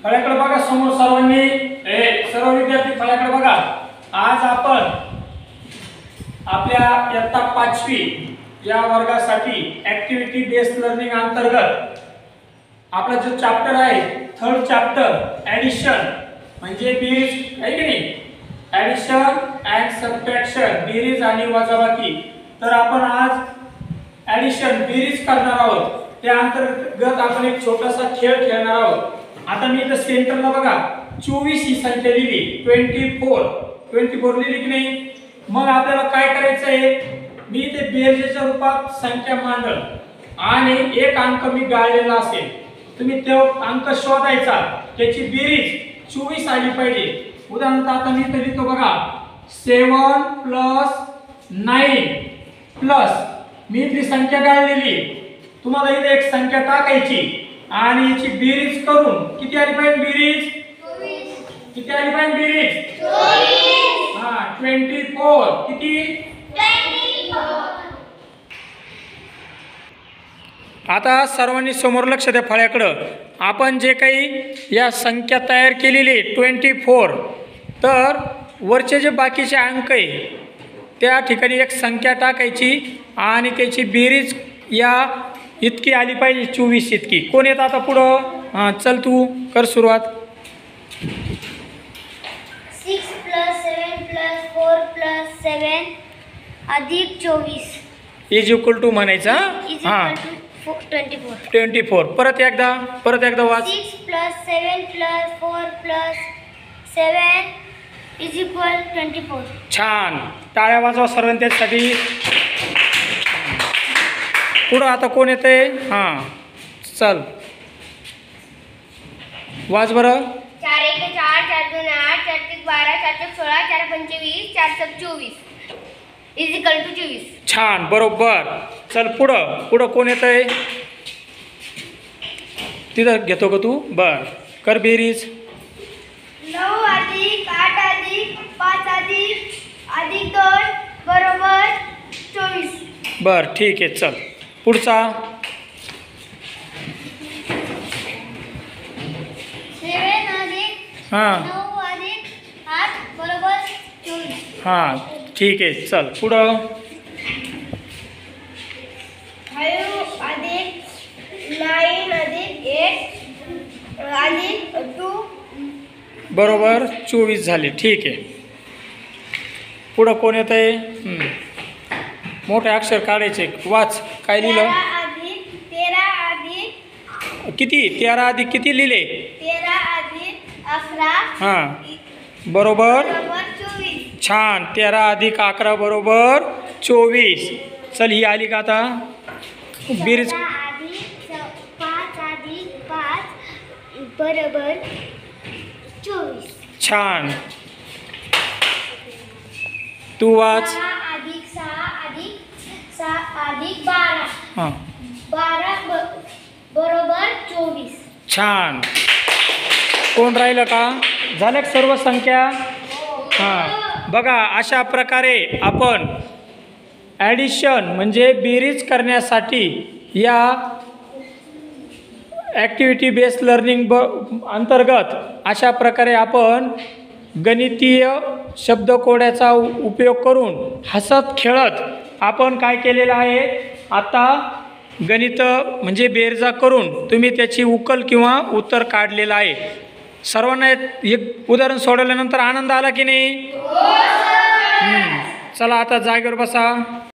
फळ्याकडे बघा समोर सर्वांनी, सर्व विद्यार्थी फळ्याकडे बघा। आज आपण आपल्या इयत्ता 5वी या वर्गासाठी ऍक्टिव्हिटी बेस्ड लर्निंग अंतर्गत आपला जो चॅप्टर आहे, थर्ड चॅप्टर ॲडिशन म्हणजे बेरीज आहे की नाही, ॲडिशन अँड सबट्रॅक्शन, बेरीज आणि वजाबाकी। तर आपण आज ॲडिशन बेरीज करणार आहोत। त्या अंतर्गत आपण एक छोटासा खेळ खेळणार आहोत। आता मी इथे सेंटरला बघा 24 ही संख्या लिहिली, 24 लिहिली की नाही। मग आपल्याला काय करायचं आहे, मी इथे बेरजेच्या रूपात संख्या मांडल आणि एक अंक मी गाळलेला असेल, तुम्ही तो अंक शोधायचा, त्याची बेरीज 24 आली पाहिजे। उदाहरणार्थ आता मी इथे लिहितो बघा 7 + 9 प्लस मी इथली संख्या गाळलेली, तुम्हाला इथे एक संख्या टाकायची आणि याची बेरीज करून किती आली पाहिजे बेरीज, 24 किती आली पाहिजे बेरीज 24, हां 24 किती 24। आता सर्वांनी समोर लक्ष द्या फळ्याकडं। आपण जे काही या संख्या तयार केलेली 24, तर वरचे जे बाकीचे अंक आहे त्या ठिकाणी एक संख्या टाकायची आणि त्याची बेरीज या इतकी आली पाहिजे 24 इतकी। कोण येतं आता पुढं? हां चल तू कर सुरुवात। 6 + 7 + 4 + 7 अधिक 24 इज इक्वल टू म्हणायचं। हां 24 परत एकदा वाच। 6 + 7 + 4 + 7 = 24। छान, टाळ्या वाजवा सर्वांनी त्यासाठी। पुढं आता कोण येते? हां चल वाच बरं। 4 × 1 = 4, 4 × 2 = 8, 4 × 12 = 4 × 16, 4 × 25 = 4 × 24 = 24। छान बरोबर। चल पुढं कोण येतंय? तिथं घेतो का तू? बर कर बेरीज। 9 + 8 + 5 + 2 = 24। बर ठीक आहे, चल पुढचा। 7 + हां 9 + 8 = 24। हां ठीक आहे, चल पुढं। 5 + 9 + 8 + 2 बरोबर 24 झाले, ठीक आहे। पुढं कोण येत आहे? मोठे अक्षर काढायचे, वाच काय लिहिलं? 13 किती? 13 अधिक किती लिहिले? 13 + 11 हां बरोबर 24। छान, 13 अधिक 11 बरोबर 24। चल ही आली का आता बेरीज? 5 + 5 = 24। छान, तू वाच। 6 + 6 + 12 हां 12 = 24। छान, कोण राहिलं का? झाल्या सर्व संख्या? हां बघा, अशा प्रकारे आपण ॲडिशन म्हणजे बेरीज करण्यासाठी या ॲक्टिव्हिटी बेस्ड लर्निंग अंतर्गत अशा प्रकारे आपण गणितीय शब्दकोड्याचा उपयोग करून हसत खेळत आपण काय केलेलं आहे, आता गणित म्हणजे बेरजा करून तुम्ही त्याची उकल किंवा उत्तर काढलेलं आहे। सर्वांना एक उदाहरण सोडवल्यानंतर आनंद आला की नाही? चला आता जागेवर बसा।